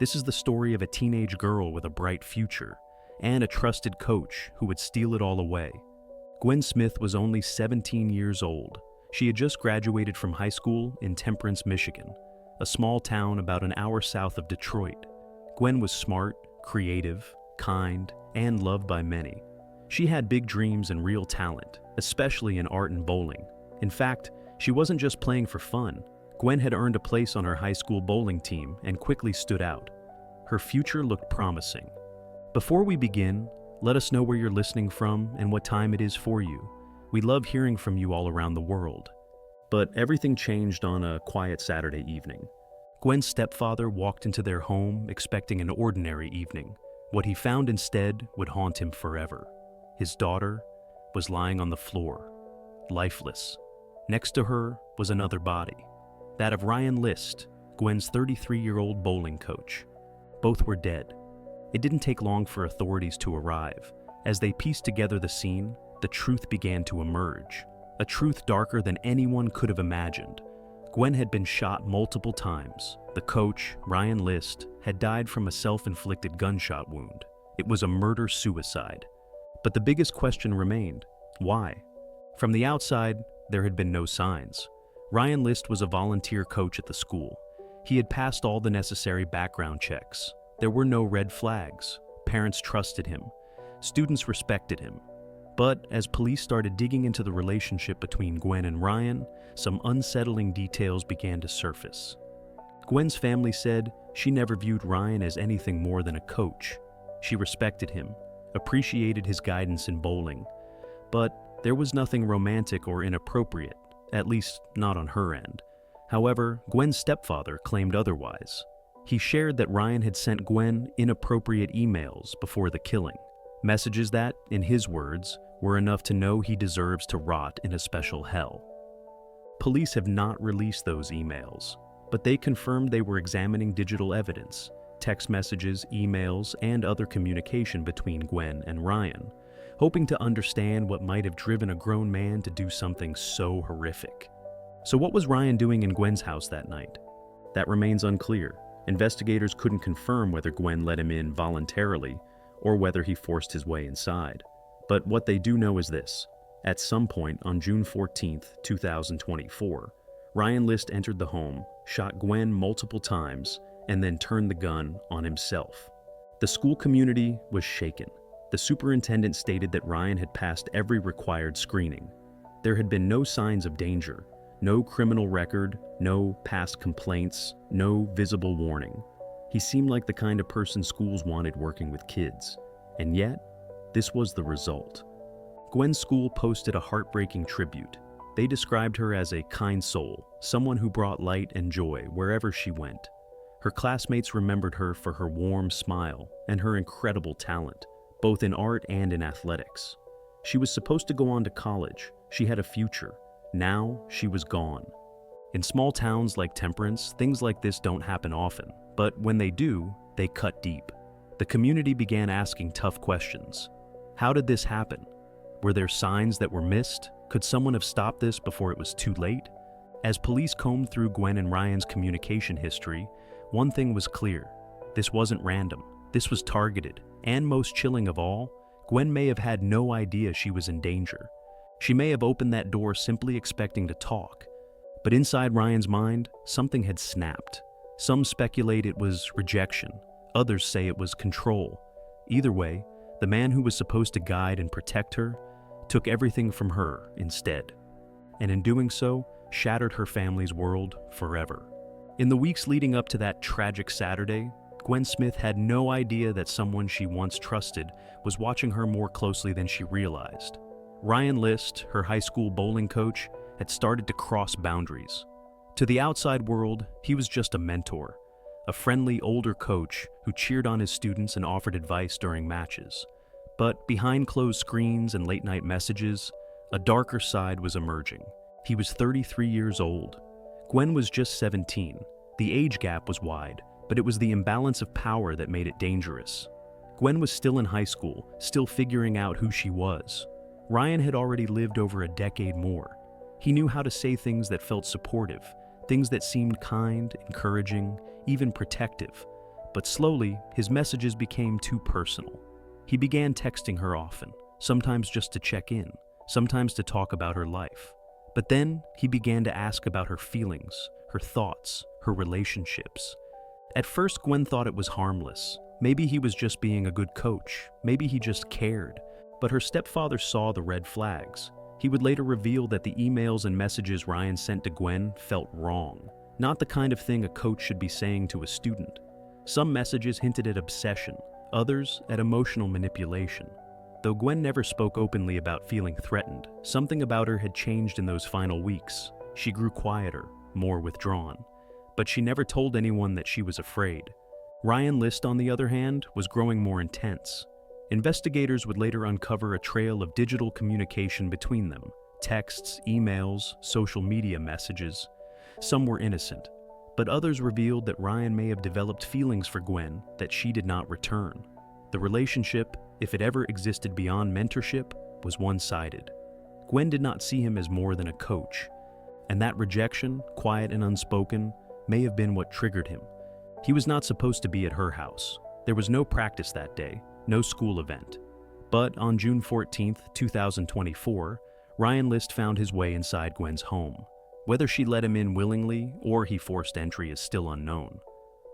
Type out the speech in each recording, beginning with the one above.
This is the story of a teenage girl with a bright future and a trusted coach who would steal it all away. Gwen Smith was only 17 years old. She had just graduated from high school in Temperance, Michigan, a small town about an hour south of Detroit. Gwen was smart, creative, kind, and loved by many. She had big dreams and real talent, especially in art and bowling. In fact, she wasn't just playing for fun. Gwen had earned a place on her high school bowling team and quickly stood out. Her future looked promising. Before we begin, let us know where you're listening from and what time it is for you. We love hearing from you all around the world. But everything changed on a quiet Saturday evening. Gwen's stepfather walked into their home expecting an ordinary evening. What he found instead would haunt him forever. His daughter was lying on the floor, lifeless. Next to her was another body, that of Ryan List, Gwen's 33-year-old bowling coach. Both were dead. It didn't take long for authorities to arrive. As they pieced together the scene, the truth began to emerge. A truth darker than anyone could have imagined. Gwen had been shot multiple times. The coach, Ryan List, had died from a self-inflicted gunshot wound. It was a murder-suicide. But the biggest question remained: why? From the outside, there had been no signs. Ryan List was a volunteer coach at the school. He had passed all the necessary background checks. There were no red flags. Parents trusted him. Students respected him. But as police started digging into the relationship between Gwen and Ryan, some unsettling details began to surface. Gwen's family said she never viewed Ryan as anything more than a coach. She respected him, appreciated his guidance in bowling, but there was nothing romantic or inappropriate, at least not on her end. However, Gwen's stepfather claimed otherwise. He shared that Ryan had sent Gwen inappropriate emails before the killing, messages that, in his words, were enough to know he deserves to rot in a special hell. Police have not released those emails, but they confirmed they were examining digital evidence, text messages, emails, and other communication between Gwen and Ryan, hoping to understand what might have driven a grown man to do something so horrific. So what was Ryan doing in Gwen's house that night? That remains unclear. Investigators couldn't confirm whether Gwen let him in voluntarily or whether he forced his way inside. But what they do know is this: at some point on June 14th, 2024, Ryan List entered the home, shot Gwen multiple times, and then turned the gun on himself. The school community was shaken. The superintendent stated that Ryan had passed every required screening. There had been no signs of danger, no criminal record, no past complaints, no visible warning. He seemed like the kind of person schools wanted working with kids. And yet, this was the result. Gwen's school posted a heartbreaking tribute. They described her as a kind soul, someone who brought light and joy wherever she went. Her classmates remembered her for her warm smile and her incredible talent, both in art and in athletics. She was supposed to go on to college. She had a future. Now, she was gone. In small towns like Temperance, things like this don't happen often, but when they do, they cut deep. The community began asking tough questions. How did this happen? Were there signs that were missed? Could someone have stopped this before it was too late? As police combed through Gwen and Ryan's communication history, one thing was clear. This wasn't random. This was targeted. And most chilling of all, Gwen may have had no idea she was in danger. She may have opened that door simply expecting to talk. But inside Ryan's mind, something had snapped. Some speculate it was rejection. Others say it was control. Either way, the man who was supposed to guide and protect her took everything from her instead. And in doing so, shattered her family's world forever. In the weeks leading up to that tragic Saturday, Gwen Smith had no idea that someone she once trusted was watching her more closely than she realized. Ryan List, her high school bowling coach, had started to cross boundaries. To the outside world, he was just a mentor, a friendly older coach who cheered on his students and offered advice during matches. But behind closed screens and late-night messages, a darker side was emerging. He was 33 years old. Gwen was just 17. The age gap was wide, but it was the imbalance of power that made it dangerous. Gwen was still in high school, still figuring out who she was. Ryan had already lived over a decade more. He knew how to say things that felt supportive, things that seemed kind, encouraging, even protective. But slowly, his messages became too personal. He began texting her often, sometimes just to check in, sometimes to talk about her life. But then, he began to ask about her feelings, her thoughts, her relationships. At first, Gwen thought it was harmless. Maybe he was just being a good coach. Maybe he just cared. But her stepfather saw the red flags. He would later reveal that the emails and messages Ryan sent to Gwen felt wrong. Not the kind of thing a coach should be saying to a student. Some messages hinted at obsession, others at emotional manipulation. Though Gwen never spoke openly about feeling threatened, something about her had changed in those final weeks. She grew quieter, more withdrawn. But she never told anyone that she was afraid. Ryan List, on the other hand, was growing more intense. Investigators would later uncover a trail of digital communication between them: texts, emails, social media messages. Some were innocent, but others revealed that Ryan may have developed feelings for Gwen that she did not return. The relationship, if it ever existed beyond mentorship, was one-sided. Gwen did not see him as more than a coach, and that rejection, quiet and unspoken, may have been what triggered him. He was not supposed to be at her house. There was no practice that day, no school event. But on June 14, 2024, Ryan List found his way inside Gwen's home. Whether she let him in willingly or he forced entry is still unknown.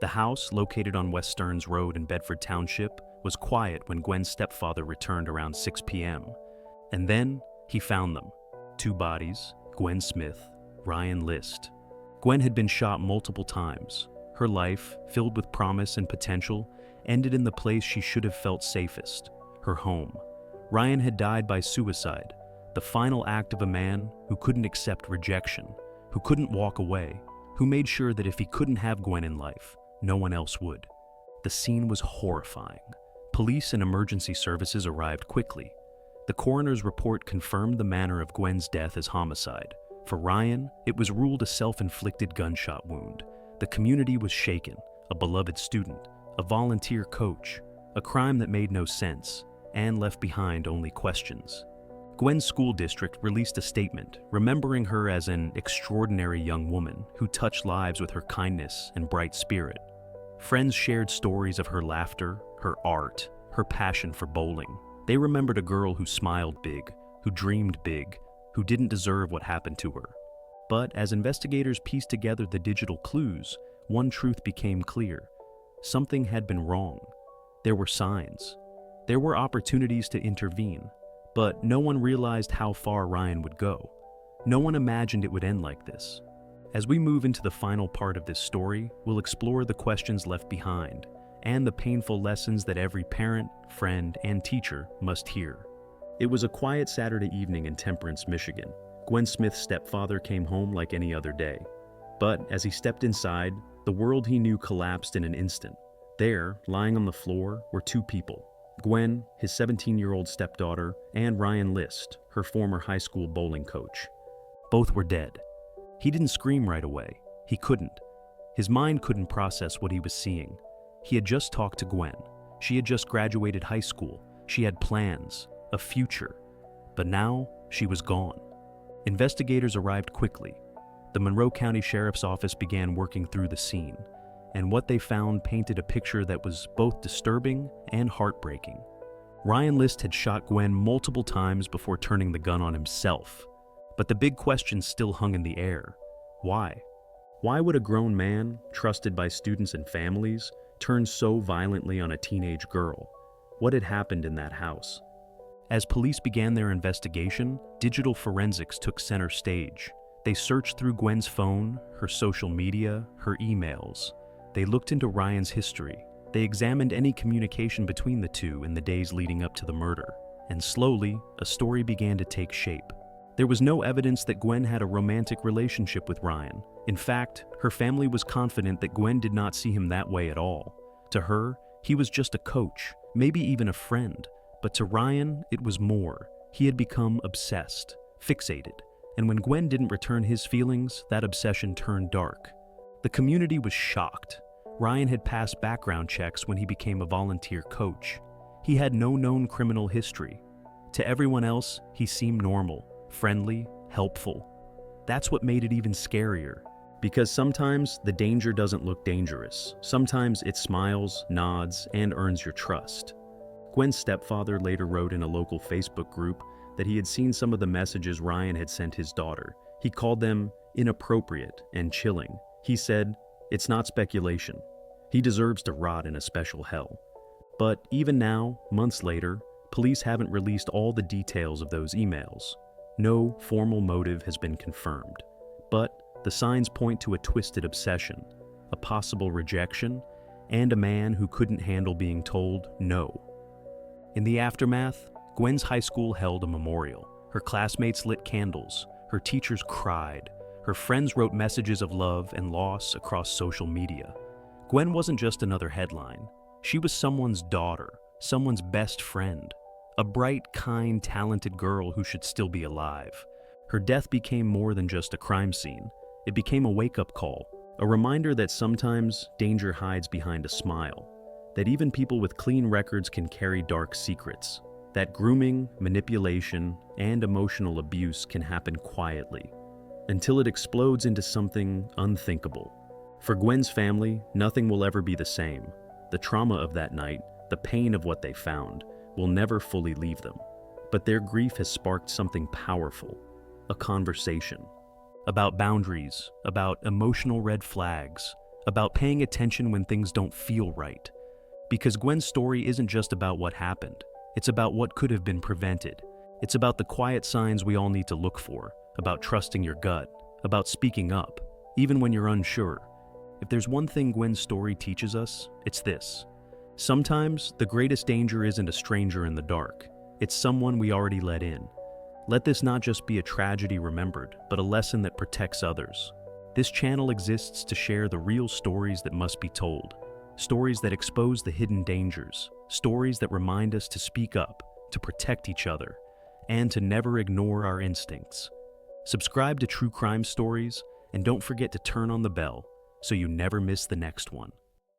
The house, located on West Stearns Road in Bedford Township, was quiet when Gwen's stepfather returned around 6 p.m. And then he found them. 2 bodies, Gwen Smith, Ryan List. Gwen had been shot multiple times. Her life, filled with promise and potential, ended in the place she should have felt safest, her home. Ryan had died by suicide, the final act of a man who couldn't accept rejection, who couldn't walk away, who made sure that if he couldn't have Gwen in life, no one else would. The scene was horrifying. Police and emergency services arrived quickly. The coroner's report confirmed the manner of Gwen's death as homicide. For Ryan, it was ruled a self-inflicted gunshot wound. The community was shaken, a beloved student, a volunteer coach, a crime that made no sense and left behind only questions. Gwen's school district released a statement remembering her as an extraordinary young woman who touched lives with her kindness and bright spirit. Friends shared stories of her laughter, her art, her passion for bowling. They remembered a girl who smiled big, who dreamed big, who didn't deserve what happened to her. But as investigators pieced together the digital clues, one truth became clear. Something had been wrong. There were signs. There were opportunities to intervene, but no one realized how far Ryan would go. No one imagined it would end like this. As we move into the final part of this story, we'll explore the questions left behind and the painful lessons that every parent, friend, and teacher must hear. It was a quiet Saturday evening in Temperance, Michigan. Gwen Smith's stepfather came home like any other day. But as he stepped inside, the world he knew collapsed in an instant. There, lying on the floor, were 2 people. Gwen, his 17-year-old stepdaughter, and Ryan List, her former high school bowling coach. Both were dead. He didn't scream right away. He couldn't. His mind couldn't process what he was seeing. He had just talked to Gwen. She had just graduated high school. She had plans, a future. But now, she was gone. Investigators arrived quickly. The Monroe County Sheriff's Office began working through the scene, and what they found painted a picture that was both disturbing and heartbreaking. Ryan List had shot Gwen multiple times before turning the gun on himself. But the big question still hung in the air. Why? Why would a grown man, trusted by students and families, turn so violently on a teenage girl? What had happened in that house? As police began their investigation, digital forensics took center stage. They searched through Gwen's phone, her social media, her emails. They looked into Ryan's history. They examined any communication between the two in the days leading up to the murder. And slowly, a story began to take shape. There was no evidence that Gwen had a romantic relationship with Ryan. In fact, her family was confident that Gwen did not see him that way at all. To her, he was just a coach, maybe even a friend. But to Ryan, it was more. He had become obsessed, fixated. And when Gwen didn't return his feelings, that obsession turned dark. The community was shocked. Ryan had passed background checks when he became a volunteer coach. He had no known criminal history. To everyone else, he seemed normal, friendly, helpful. That's what made it even scarier. Because sometimes the danger doesn't look dangerous. Sometimes it smiles, nods, and earns your trust. Gwen's stepfather later wrote in a local Facebook group that he had seen some of the messages Ryan had sent his daughter. He called them inappropriate and chilling. He said, "It's not speculation. He deserves to rot in a special hell." But even now, months later, police haven't released all the details of those emails. No formal motive has been confirmed. But the signs point to a twisted obsession, a possible rejection, and a man who couldn't handle being told no. In the aftermath, Gwen's high school held a memorial. Her classmates lit candles, her teachers cried, her friends wrote messages of love and loss across social media. Gwen wasn't just another headline. She was someone's daughter, someone's best friend, a bright, kind, talented girl who should still be alive. Her death became more than just a crime scene. It became a wake-up call, a reminder that sometimes danger hides behind a smile, that even people with clean records can carry dark secrets, that grooming, manipulation, and emotional abuse can happen quietly, until it explodes into something unthinkable. For Gwen's family, nothing will ever be the same. The trauma of that night, the pain of what they found, will never fully leave them. But their grief has sparked something powerful, a conversation. About boundaries, about emotional red flags, about paying attention when things don't feel right. Because Gwen's story isn't just about what happened, it's about what could have been prevented. It's about the quiet signs we all need to look for, about trusting your gut, about speaking up, even when you're unsure. If there's one thing Gwen's story teaches us, it's this. Sometimes the greatest danger isn't a stranger in the dark, it's someone we already let in. Let this not just be a tragedy remembered, but a lesson that protects others. This channel exists to share the real stories that must be told, stories that expose the hidden dangers, stories that remind us to speak up, to protect each other, and to never ignore our instincts. Subscribe to True Crime Stories, and don't forget to turn on the bell so you never miss the next one.